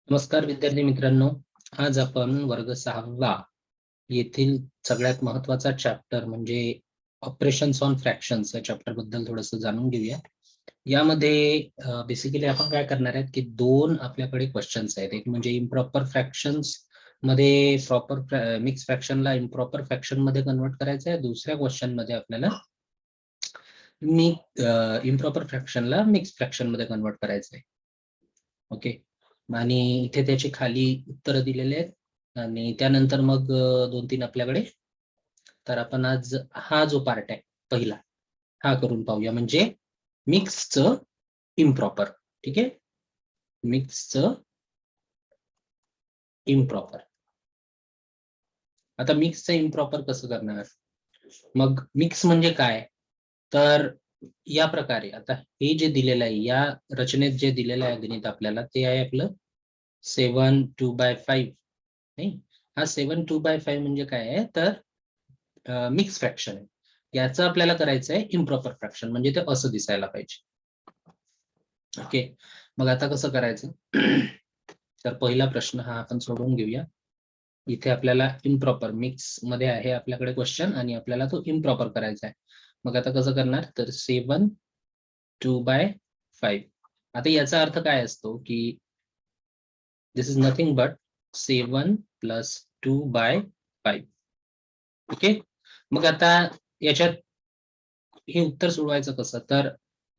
नमस्कार विद्यार्थी मित्रांनो, आज आपण वर्ग 6वा येथील सगळ्यात महत्वाचा चॅप्टर म्हणजे ऑपरेशन्स ऑन फ्रॅक्शन्स या चॅप्टर बद्दल थोडंसं जाणून घेऊया. यामध्ये बेसिकली आपण काय करणार आहेत की दोन आपल्याकडे क्वेश्चन्स आहेत. एक म्हणजे इम्प्रॉपर फ्रॅक्शन्स मध्ये प्रॉपर मिक्स फ्रॅक्शनला इम्प्रॉपर फ्रॅक्शन मध्ये कन्वर्ट करायचं आहे. दुसऱ्या क्वेश्चन मध्ये आपल्याला इम्प्रॉपर फ्रॅक्शनला मिक्स फ्रॅक्शन मध्ये कन्वर्ट करायचं आहे. ओके, आणि इथे त्याची खाली उत्तर दिलेले आहेत आणि त्यानंतर मग 2-3 आपल्याकडे. तर आपण आज हा जो पार्ट आहे पहिला हा करून पाहूया, म्हणजे मिक्सचं इम्प्रॉपर. ठीक आहे, मिक्सचं इम्प्रॉपर. आता मिक्सचं इम्प्रॉपर कसं करणार? मग मिक्स म्हणजे काय? तर या प्रकारे आता हे जे दिलेलं आहे, या रचनेत जे दिलेलं आहे गणित आपल्याला, ते आहे आपलं 7 2/5. नाही, हा 7 2/5 म्हणजे काय आहे? तर मिक्स फ्रॅक्शन आहे. याचं आपल्याला करायचं आहे इम्प्रॉपर फ्रॅक्शन, म्हणजे ते असं दिसायला पाहिजे. ओके, मग आता कसं करायचं? तर पहिला प्रश्न हा आपण सोडवून घेऊया. इथे आपल्याला इम्प्रॉपर मिक्स मध्ये आहे आपल्याकडे क्वेश्चन आणि आपल्याला तो इम्प्रॉपर करायचा आहे. मग आता कसं करणार? तर 7 2/5. आता याचा अर्थ काय असतो की दिस इज नथिंग बट 7 + 2/5. ओके, मग आता याच्यात हे उत्तर सोडवायचं कसं? तर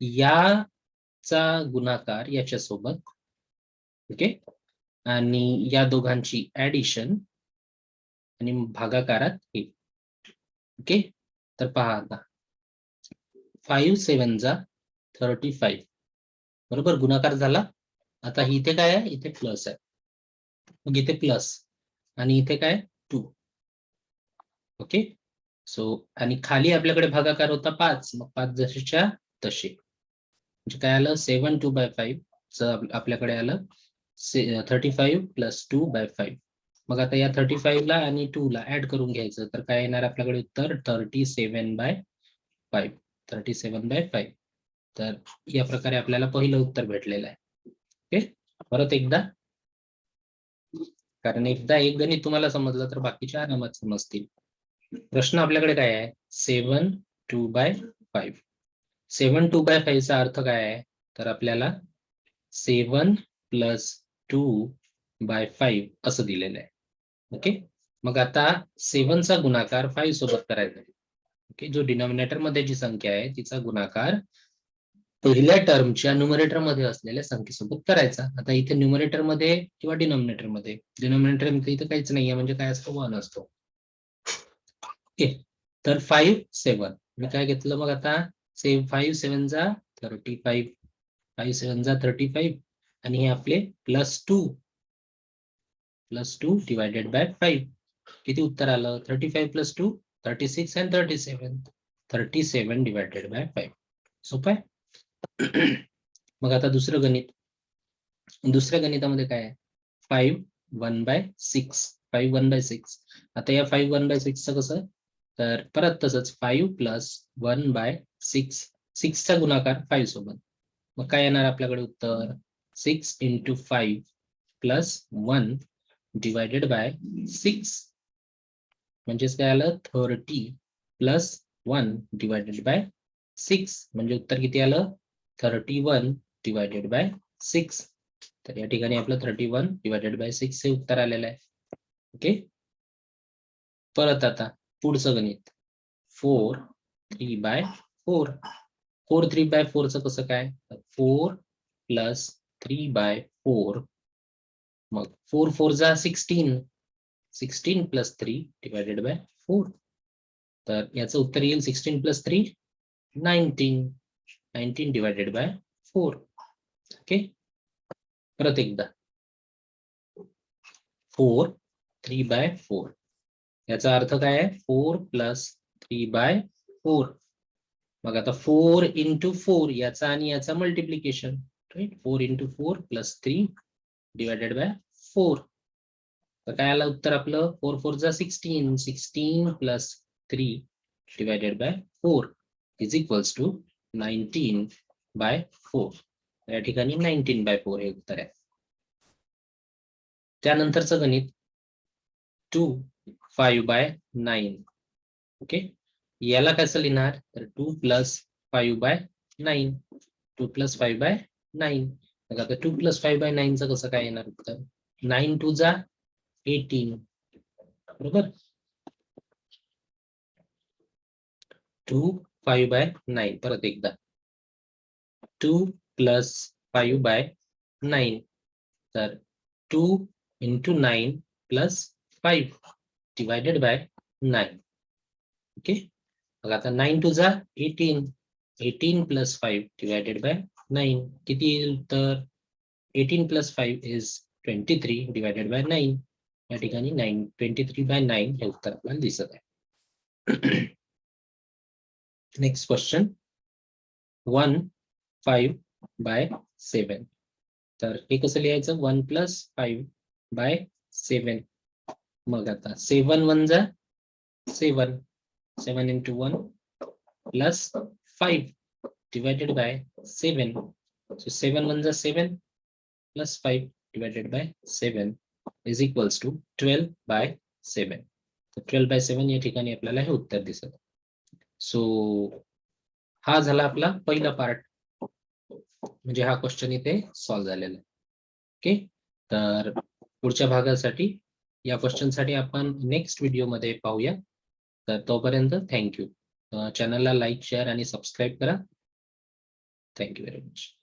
याचा गुणाकार याच्यासोबत, ओके, आणि या दोघांची ऍडिशन आणि भागाकारात हे. ओके, तर पहा आता 5 7 जा 35, बरोबर, गुणाकार झाला. आता इथे काय आहे? इथे प्लस आहे, मग इथे प्लस आणि इथे काय? 2. ओके, सो आणि खाली आपल्याकडे भागाकार होता 5, मग 5 जशीच्या तशी. म्हणजे काय आलं? 7 2/5 आपल्याकडे आलं 35 + 2/5. मग आता या 35 ला आणि 2 ला ऍड करून घ्यायचं, तर काय येणार आपल्याकडे उत्तर? 37/5. 37/5. तर या प्रकारे आपल्याला पहिलं उत्तर भेटलेलं आहे. ओके, परत एकदा, कारण एकदा एक गणित तुम्हाला समजलं तर बाकीच्या आरामात समजतील. प्रश्न आपल्याकडे काय आहे? 7 2/5. 7 2/5 चा अर्थ काय आहे? तर आपल्याला 7 + 2/5 असं दिलेलं आहे. ओके, मग आता 7 चा गुणाकार 5 सोबत करायचा आहे. ओके, जो डिनॉमिनेटर मध्ये जी संख्या आहे तिचा गुणाकार पहिल्या टर्मच्या न्यूमरेटर मध्ये असलेल्या संख्येसोबत करायचा. आता इथे न्यूमरेटर मध्ये किंवा डिनॉमिनेटर मध्ये, डिनॉमिनेटर मध्ये इथे काहीच नाहीये, म्हणजे काय असतो? 1 असतो. ओके, तर 5 7 मी काय घेतलं मग आता? 5 7 जा 35, 5 7 जा 35, आणि हे आपले +2 डिवायडेड बाय 5. किती उत्तर आलं? 35 + 2 36 आणि 37. 37 डिवायडेड बाय 5. सोपं आहे. मग आता दुसरं गणित. दुसऱ्या गणितामध्ये काय आहे? 5 1/6. 5 1/6. आता या 5 1/6 चं कसं? तर परत तसंच 5 + 1/6. 6 चा गुणाकार 5 सोबत. मग काय येणार आपल्याकडे उत्तर? 6 × 5 + 1 डिवायडेड बाय 6. म्हणजेच काय आलं? 30 + 1 डिवायडेड बाय 6. म्हणजे उत्तर किती आलं? 31 डिवायडेड बाय 6. तर या ठिकाणी आपलं 31 डिवायडेड बाय 6 हे उत्तर आलेलं आहे. ओके, परत आता पुढचं गणित 4 3/4. 4 3/4 चं कसं काय? 4 + 3/4. मग 4 4 जा 16. 16 + 3 डिवायडेड बाय 4. तर याचं उत्तर येईल 16 + 3 19. 19 डिवायडेड बाय 4. ओके, परत एकदा 4 3/4. याचा अर्थ काय आहे? 4 + 3/4. मग आता 4 × 4 याचा आणि याचा मल्टिप्लिकेशन, राईट? 4 × 4 + 3 divided by 4. तर काय आलं उत्तर आपलं? 4 4 जा 16. 16 + 3 divided by 4 is equals to 19/4. या ठिकाणी 19/4 हे उत्तर आहे. त्यानंतरचं गणित 2 5/9. ओके, याला कसं लिहिणार तर 2 + 5/9. 2 + 5/9. मग आता 2 + 5/9 चं कसं काय येणार उत्तर? 9 2 जा 18. बरोबर, 2 5/9. परत एकदा 2 + 5/9. तर 2 × 9 + 5 /9. ओके, मग आता 9 2 जा 18. 18 + 5 /9. किती येईल उत्तर? 18 + 5 is 23 /9. या ठिकाणी 23/9 हे उत्तर आपल्याला दिसत आहे. Next question 1 5/7. तर हे कसं लिहायचं? 1 + 5/7. मग आता 7 1 जा 7. 7 × 1 + 5 /7. So 7 1 जा 7 + 5 /7 is equals to 12/7. तर 12/7 या ठिकाणी आपल्याला हे उत्तर दिसत. सो हा झाला आपला पहिला पार्ट, म्हणजे हा क्वेश्चन इथे सॉल्व्ह झालेला आहे. ओके, तर पुढच्या भागासाठी या क्वेश्चन साठी आपण नेक्स्ट व्हिडिओमध्ये पाहूया. तर तोपर्यंत थँक्यू. चॅनलला लाईक, शेअर आणि सबस्क्राईब करा. Thank you very much.